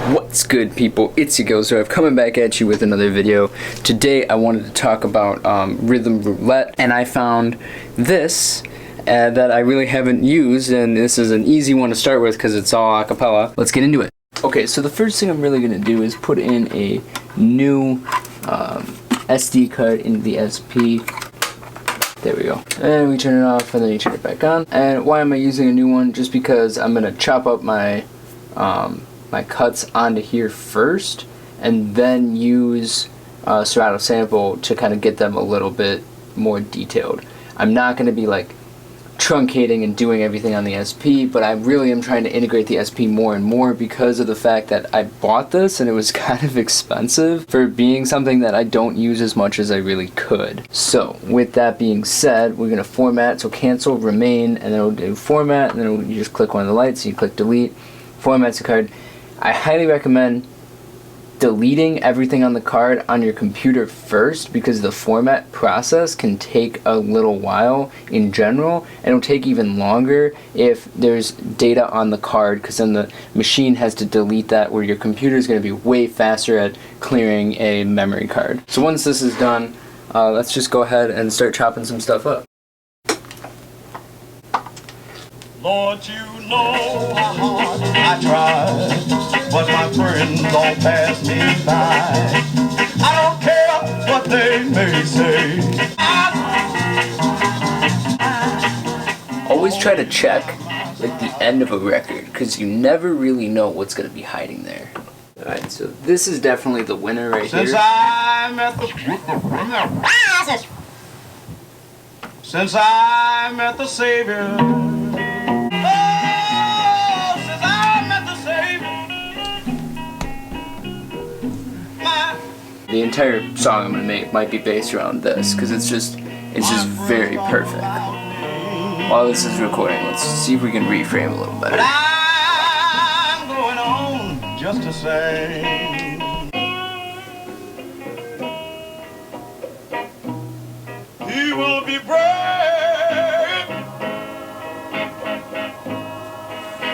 What's good, people? It's Jagilsdorf coming back at you with another video. Today I wanted to talk about Rhythm Roulette, and I found this that I really haven't used, and this is an easy one to start with because it's all a cappella. Let's get into it. Okay, so the first thing I'm really going to do is put in a new SD card into the SP. There we go. And we turn it off, and then you turn it back on. And why am I using a new one? Just because I'm going to chop up my my cuts onto here first, and then use Serato Sample to kind of get them a little bit more detailed. I'm not going to be like truncating and doing everything on the SP, but I really am trying to integrate the SP more and more because of the fact that I bought this and it was kind of expensive for being something that I don't use as much as I really could. So with that being said, we're going to format, so cancel, remain, and then we'll do format, and then you just click one of the lights, you click delete, formats the card. I highly recommend deleting everything on the card on your computer first, because the format process can take a little while in general, and it'll take even longer if there's data on the card, because then the machine has to delete that, where your computer is going to be way faster at clearing a memory card. So once this is done, let's just go ahead and start chopping some stuff up. Lord, you know how hard I tried, but my friends all pass me by. I don't care what they may say. Always try to check like the end of a record, because you never really know what's going to be hiding there. Alright, so this is definitely the winner right here. Since I met the Savior. The entire song I'm gonna make might be based around this, because it's just very perfect. While this is recording, let's see if we can reframe a little better. I'm going on just to say, he will be brave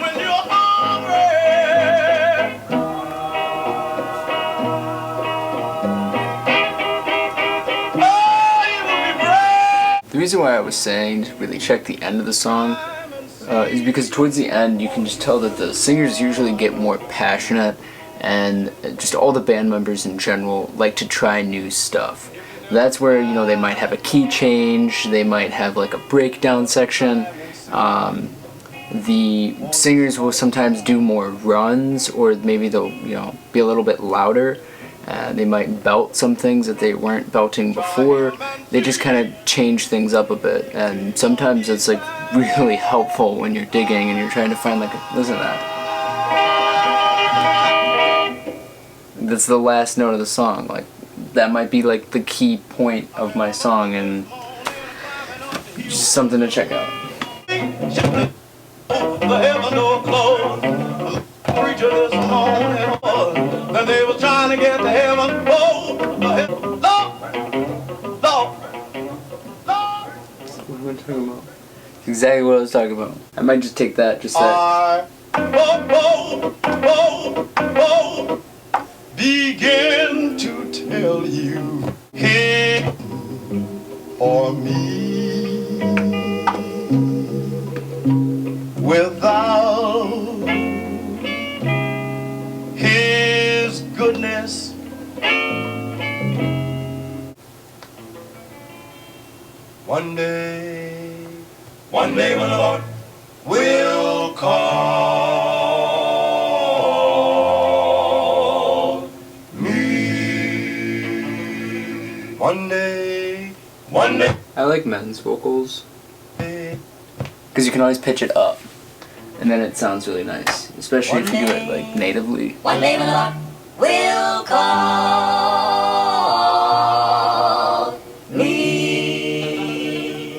when you're hungry. The reason why I was saying to really check the end of the song is because towards the end you can just tell that the singers usually get more passionate, and just all the band members in general like to try new stuff. That's where, you know, they might have a key change, they might have like a breakdown section. The singers will sometimes do more runs, or maybe they'll, you know, be a little bit louder. They might belt some things that they weren't belting before. They just kind of change things up a bit, and sometimes it's like really helpful when you're digging and you're trying to find like listen to that. That's the last note of the song. Like that might be like the key point of my song, and just something to check out. The heaven door closed. Preacher this morning, then they was trying to get to heaven. Oh, Lord, Lord, Lord. What am I talking about? It's exactly what I was talking about. I might just take that, just that. Begin to tell you here for me without His goodness. One day when the Lord will call me. One day. I like men's vocals, because you can always pitch it up, and then it sounds really nice, especially if you do it like natively. One day when the Lord will call me.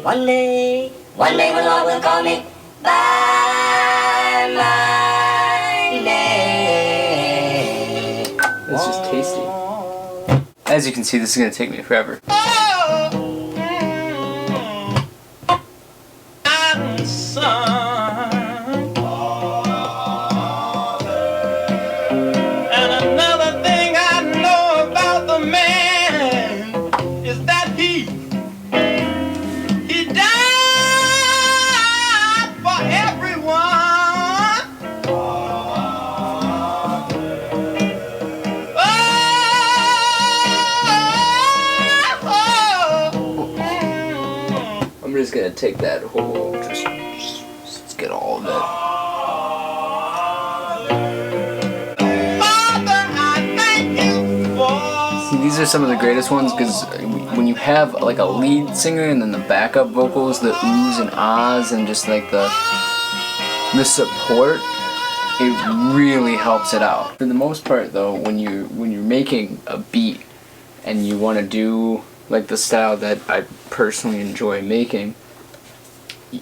One day when the Lord will call me by my name. It's just tasty. As you can see, this is going to take me forever. Son, take that whole, just get all of it. See, these are some of the greatest ones because when you have like a lead singer and then the backup vocals, the oohs and ahs and just like the support, it really helps it out. For the most part though, when you're making a beat and you want to do like the style that I personally enjoy making,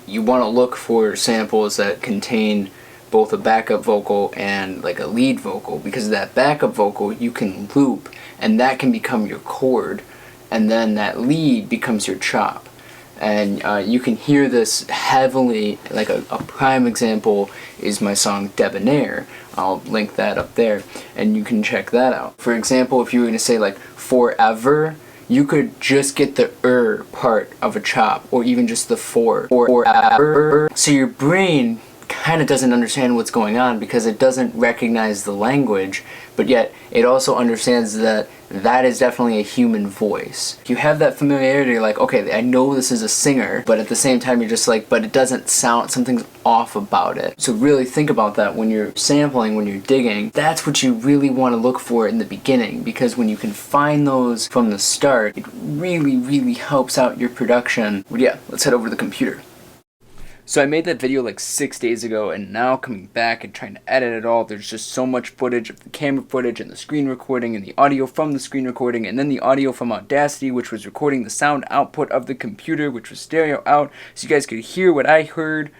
you want to look for samples that contain both a backup vocal and like a lead vocal, because that backup vocal you can loop and that can become your chord, and then that lead becomes your chop. And you can hear this heavily, like a prime example is my song Debonair. I'll link that up there and you can check that out. For example, if you were going to say like forever, you could just get the part of a chop, or even just the forever. So your brain kind of doesn't understand what's going on because it doesn't recognize the language, but yet it also understands that that is definitely a human voice. You have that familiarity, you're like, okay, I know this is a singer, but at the same time you're just like, but it doesn't sound, something's off about it. So really think about that when you're sampling, when you're digging. That's what you really want to look for in the beginning, because when you can find those from the start, it really, really helps out your production. But yeah, let's head over to the computer. So I made that video like 6 days ago, and now coming back and trying to edit it all, there's just so much footage of the camera footage and the screen recording and the audio from the screen recording, and then the audio from Audacity, which was recording the sound output of the computer, which was stereo out, so you guys could hear what I heard.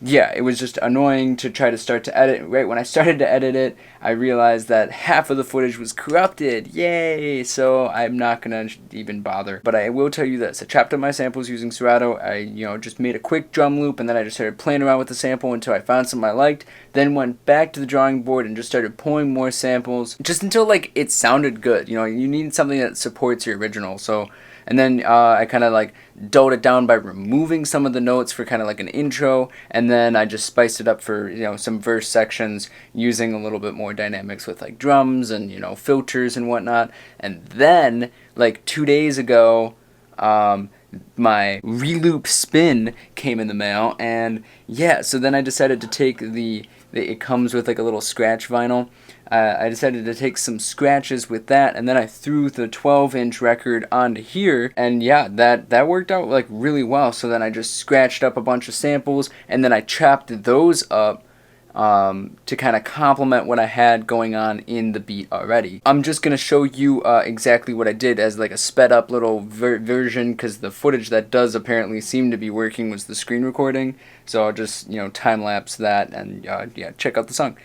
Yeah, it was just annoying to try to start to edit. Right when I started to edit it, I realized that half of the footage was corrupted. Yay! So I'm not gonna even bother. But I will tell you this: I chopped up my samples using Serato. I, just made a quick drum loop, and then I just started playing around with the sample until I found something I liked. Then went back to the drawing board and just started pulling more samples, just until like it sounded good. You need something that supports your original. So. And then I kind of like dulled it down by removing some of the notes for kind of like an intro, and then I just spiced it up for some verse sections using a little bit more dynamics with like drums and filters and whatnot. And then like 2 days ago, my reloop spin came in the mail, and yeah, so then I decided to take it comes with like a little scratch vinyl. I decided to take some scratches with that, and then I threw the 12-inch record onto here, and yeah, that worked out like really well. So then I just scratched up a bunch of samples, and then I chopped those up to kind of complement what I had going on in the beat already. I'm just gonna show you exactly what I did as like a sped up little version, because the footage that does apparently seem to be working was the screen recording. So I'll just time lapse that, and yeah, check out the song.